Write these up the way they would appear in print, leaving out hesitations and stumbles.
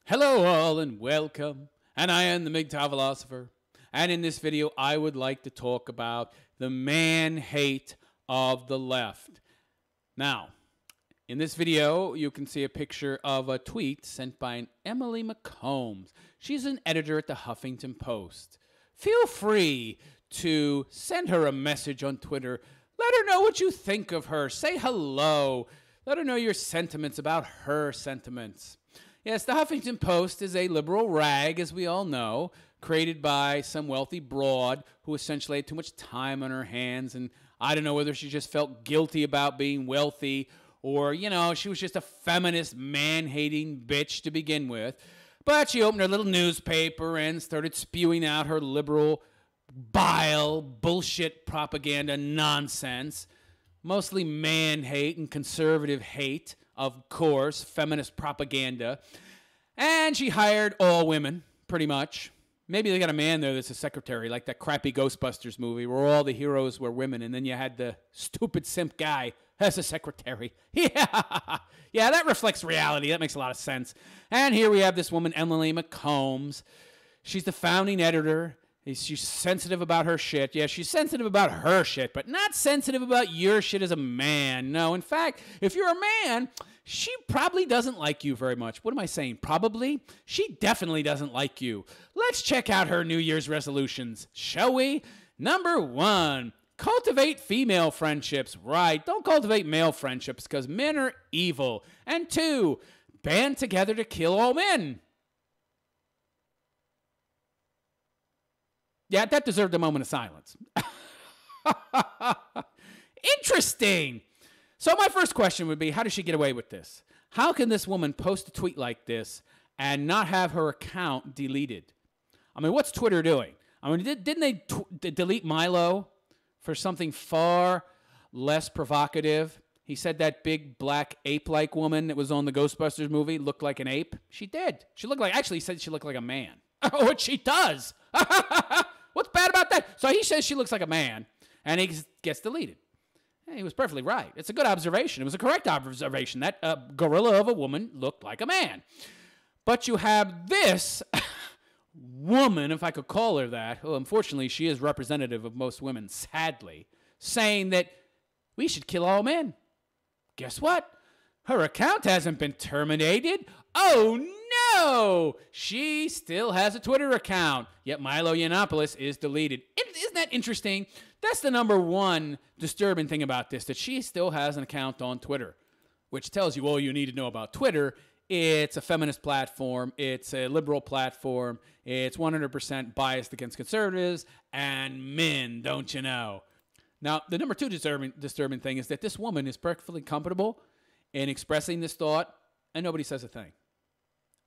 Hello all and welcome, and I am the mgtowphilosopher, and in this video I would like to talk about the man-hate of the left. Now, in this video you can see a picture of a tweet sent by an Emily McCombs. She's an editor at the Huffington Post. Feel free to send her a message on Twitter. Let her know what you think of her. Say hello. Let her know your sentiments about her sentiments. Yes, the Huffington Post is a liberal rag, as we all know, created by some wealthy broad who essentially had too much time on her hands, and I don't know whether she just felt guilty about being wealthy or, you know, she was just a feminist, man-hating bitch to begin with. But she opened her little newspaper and started spewing out her liberal bile, bullshit propaganda nonsense, mostly man-hate and conservative hate. Of course, feminist propaganda. And she hired all women, pretty much. Maybe they got a man there that's a secretary, like that crappy Ghostbusters movie where all the heroes were women, and then you had the stupid simp guy as a secretary. Yeah, that reflects reality. That makes a lot of sense. And here we have this woman, Emily McCombs. She's the founding editor. She's sensitive about her shit. Yeah, she's sensitive about her shit, but not sensitive about your shit as a man. No, in fact, if you're a man, she probably doesn't like you very much. What am I saying? Probably? She definitely doesn't like you. Let's check out her New Year's resolutions, shall we? Number 1, cultivate female friendships. Right, don't cultivate male friendships because men are evil. And 2, band together to kill all men. Yeah, that deserved a moment of silence. Interesting. So my first question would be, how does she get away with this? How can this woman post a tweet like this and not have her account deleted? I mean, what's Twitter doing? I mean, didn't they delete Milo for something far less provocative? He said that big black ape-like woman that was on the Ghostbusters movie looked like an ape. She did. She looked like, actually he said she looked like a man. What she does. What's bad about that? So he says she looks like a man, and he gets deleted. He was perfectly right. It's a good observation. It was a correct observation. That gorilla of a woman looked like a man. But you have this woman, if I could call her that, who unfortunately she is representative of most women, sadly, saying that we should kill all men. Guess what? Her account hasn't been terminated. Oh, no! She still has a Twitter account, yet Milo Yiannopoulos is deleted. Isn't that interesting? That's the number one disturbing thing about this, that she still has an account on Twitter, which tells you all you need to know about Twitter. It's a feminist platform. It's a liberal platform. It's 100% biased against conservatives and men, don't you know? Now, the number 2 disturbing thing is that this woman is perfectly comfortable in expressing this thought, and nobody says a thing.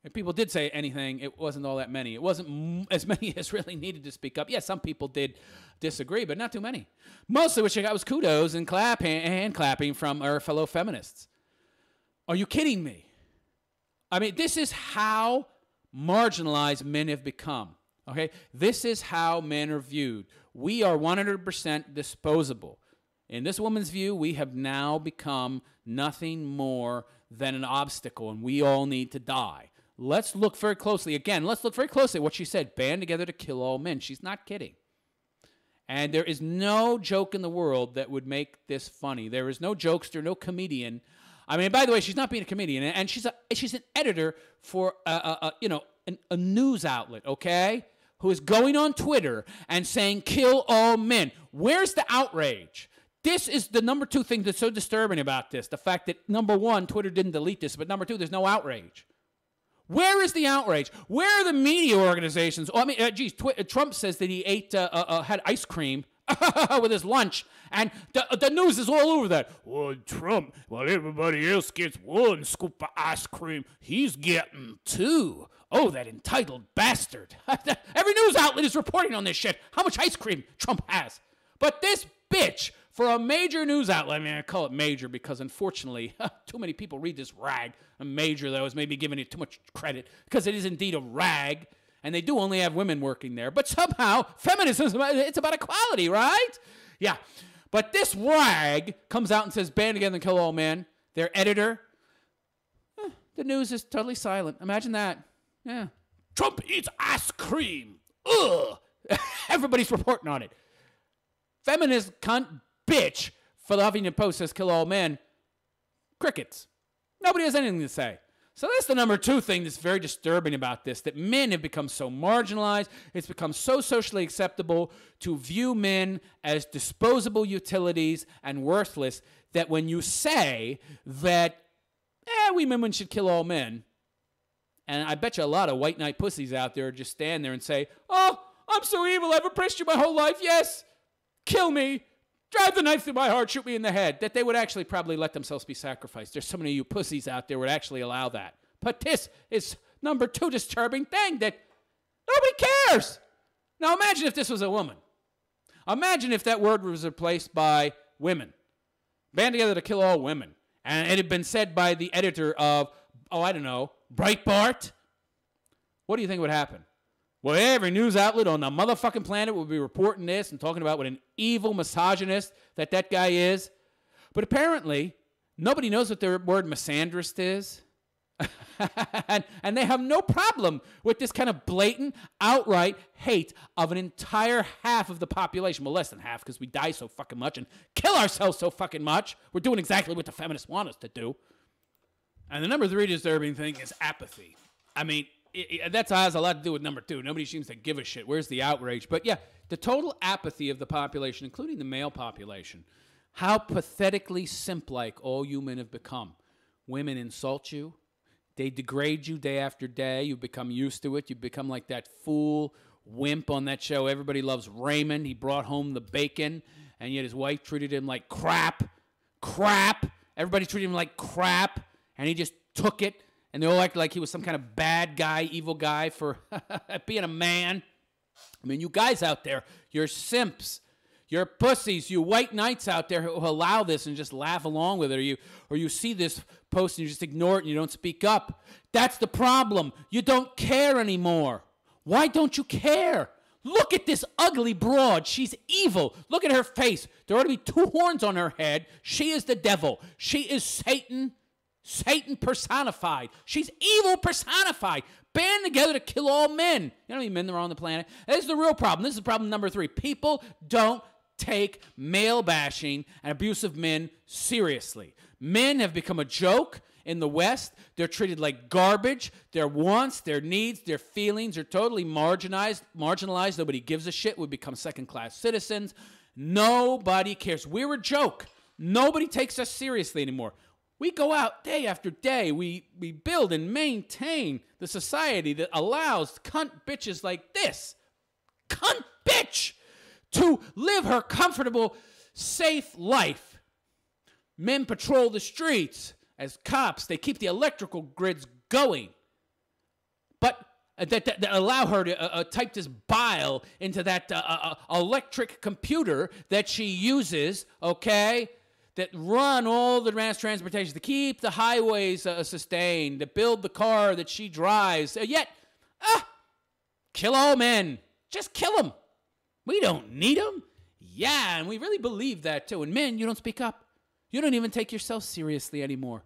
If people did say anything, it wasn't all that many. It wasn't as many as really needed to speak up. Yes, some people did disagree, but not too many. Mostly what she got was kudos and hand clapping from our fellow feminists. Are you kidding me? I mean, this is how marginalized men have become. Okay? This is how men are viewed. We are 100% disposable. In this woman's view, we have now become nothing more than an obstacle, and we all need to die. Let's look very closely. Again, let's look very closely at what she said. Band together to kill all men. She's not kidding. And there is no joke in the world that would make this funny. There is no jokester, no comedian. I mean, by the way, she's not being a comedian, and she's an editor for a news outlet, okay, who is going on Twitter and saying kill all men. Where's the outrage? This is the number 2 thing that's so disturbing about this. The fact that, number 1, Twitter didn't delete this, but number 2, there's no outrage. Where is the outrage? Where are the media organizations? Oh, I mean, Trump says that he had ice cream with his lunch, and the news is all over that. Well, Trump, while everybody else gets 1 scoop of ice cream, he's getting 2. Oh, that entitled bastard. Every news outlet is reporting on this shit, how much ice cream Trump has. But this bitch, for a major news outlet, I mean, I call it major because, unfortunately, too many people read this rag. A major, though, is maybe giving it too much credit because it is indeed a rag, and they do only have women working there. But somehow, feminism, it's about equality, right? Yeah. But this rag comes out and says, band together and kill all men. Their editor, the news is totally silent. Imagine that. Yeah. Trump eats ice cream. Ugh. Everybody's reporting on it. Feminist cunt bitch for the Huffington Post says kill all men. Crickets. Nobody has anything to say. So that's the number two thing that's very disturbing about this, that men have become so marginalized. It's become so socially acceptable to view men as disposable utilities and worthless that when you say that, we women should kill all men, and I bet you a lot of white knight pussies out there just stand there and say, oh, I'm so evil, I've oppressed you my whole life, yes, kill me, drive the knife through my heart, shoot me in the head, that they would actually probably let themselves be sacrificed. There's so many of you pussies out there would actually allow that. But this is number two disturbing thing, that nobody cares. Now imagine if this was a woman. Imagine if that word was replaced by women. Band together to kill all women. And it had been said by the editor of, Breitbart. What do you think would happen? Well, every news outlet on the motherfucking planet would be reporting this and talking about what an evil misogynist that guy is. But apparently, nobody knows what the word misandrist is. and they have no problem with this kind of blatant, outright hate of an entire half of the population. Well, less than half, because we die so fucking much and kill ourselves so fucking much. We're doing exactly what the feminists want us to do. And the number three disturbing thing is apathy. I mean, that has a lot to do with number two. Nobody seems to give a shit. Where's the outrage? But yeah, the total apathy of the population, including the male population. How pathetically simp-like all you men have become. Women insult you. They degrade you day after day. You become used to it. You become like that fool wimp on that show. Everybody loves Raymond. He brought home the bacon, and yet his wife treated him like crap. Crap. Everybody treated him like crap, and he just took it. And they all acted like he was some kind of bad guy, evil guy for being a man. I mean, you guys out there, you're simps. You're pussies, you white knights out there who allow this and just laugh along with it, or you see this post and you just ignore it and you don't speak up. That's the problem. You don't care anymore. Why don't you care? Look at this ugly broad. She's evil. Look at her face. There ought to be two horns on her head. She is the devil. She is Satan. Satan personified. She's evil personified. Band together to kill all men. You know how many men there are on the planet? This is the real problem. This is problem number three. People don't take male bashing and abusive men seriously. Men have become a joke in the West. They're treated like garbage. Their wants, their needs, their feelings are totally marginalized. Nobody gives a shit. We become second-class citizens. Nobody cares. We're a joke. Nobody takes us seriously anymore. We go out day after day. We build and maintain the society that allows cunt bitches like this. Cunt bitch! To live her comfortable, safe life. Men patrol the streets as cops. They keep the electrical grids going. But that allow her to type this bile into that electric computer that she uses, okay, that run all the mass transportation, to keep the highways sustained, to build the car that she drives. Yet, kill all men. Just kill them. We don't need them. Yeah, and we really believe that too. And men, you don't speak up. You don't even take yourself seriously anymore.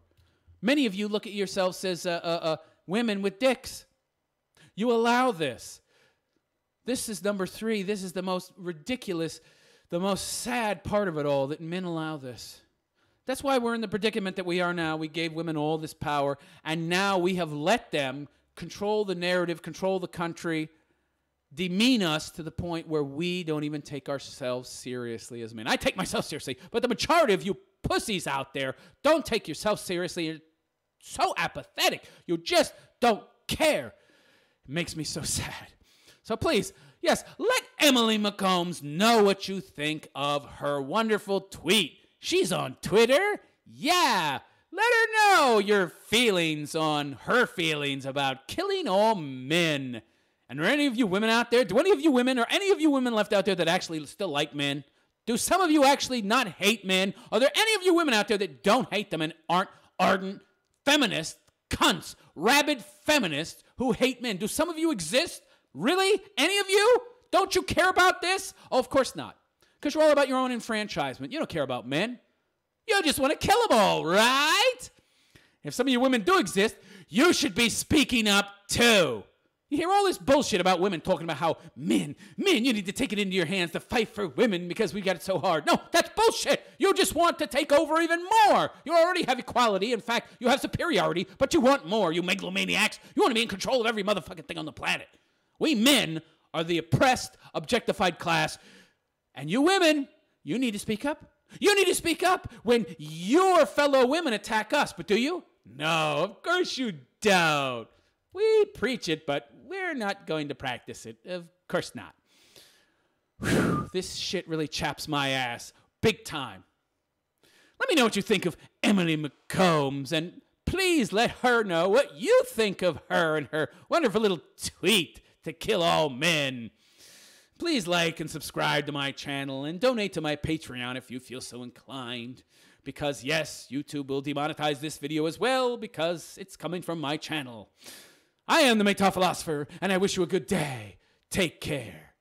Many of you look at yourselves as women with dicks. You allow this. This is number three. This is the most ridiculous, the most sad part of it all, that men allow this. That's why we're in the predicament that we are now. We gave women all this power, and now we have let them control the narrative, control the country, demean us to the point where we don't even take ourselves seriously as men. I take myself seriously, but the majority of you pussies out there don't take yourself seriously. You're so apathetic. You just don't care. It makes me so sad. So please, yes, let Emily McCombs know what you think of her wonderful tweet. She's on Twitter. Yeah. Let her know your feelings on her feelings about killing all men. And are any of you women out there, do any of you women, or any of you women left out there that actually still like men? Do some of you actually not hate men? Are there any of you women out there that don't hate them and aren't ardent feminists, cunts, rabid feminists who hate men? Do some of you exist? Really? Any of you? Don't you care about this? Oh, of course not. Because you're all about your own enfranchisement. You don't care about men. You just want to kill them all, right? If some of you women do exist, you should be speaking up too. You hear all this bullshit about women talking about how men, you need to take it into your hands to fight for women because we got it so hard. No, that's bullshit. You just want to take over even more. You already have equality. In fact, you have superiority, but you want more, you megalomaniacs. You want to be in control of every motherfucking thing on the planet. We men are the oppressed, objectified class, and you women, you need to speak up. You need to speak up when your fellow women attack us, but do you? No, of course you don't. We preach it, but we're not going to practice it. Of course not. Whew, this shit really chaps my ass. Big time. Let me know what you think of Emily McCombs, and please let her know what you think of her and her wonderful little tweet to kill all men. Please like and subscribe to my channel and donate to my Patreon if you feel so inclined. Because yes, YouTube will demonetize this video as well because it's coming from my channel. I am the mgtowphilosopher, and I wish you a good day. Take care.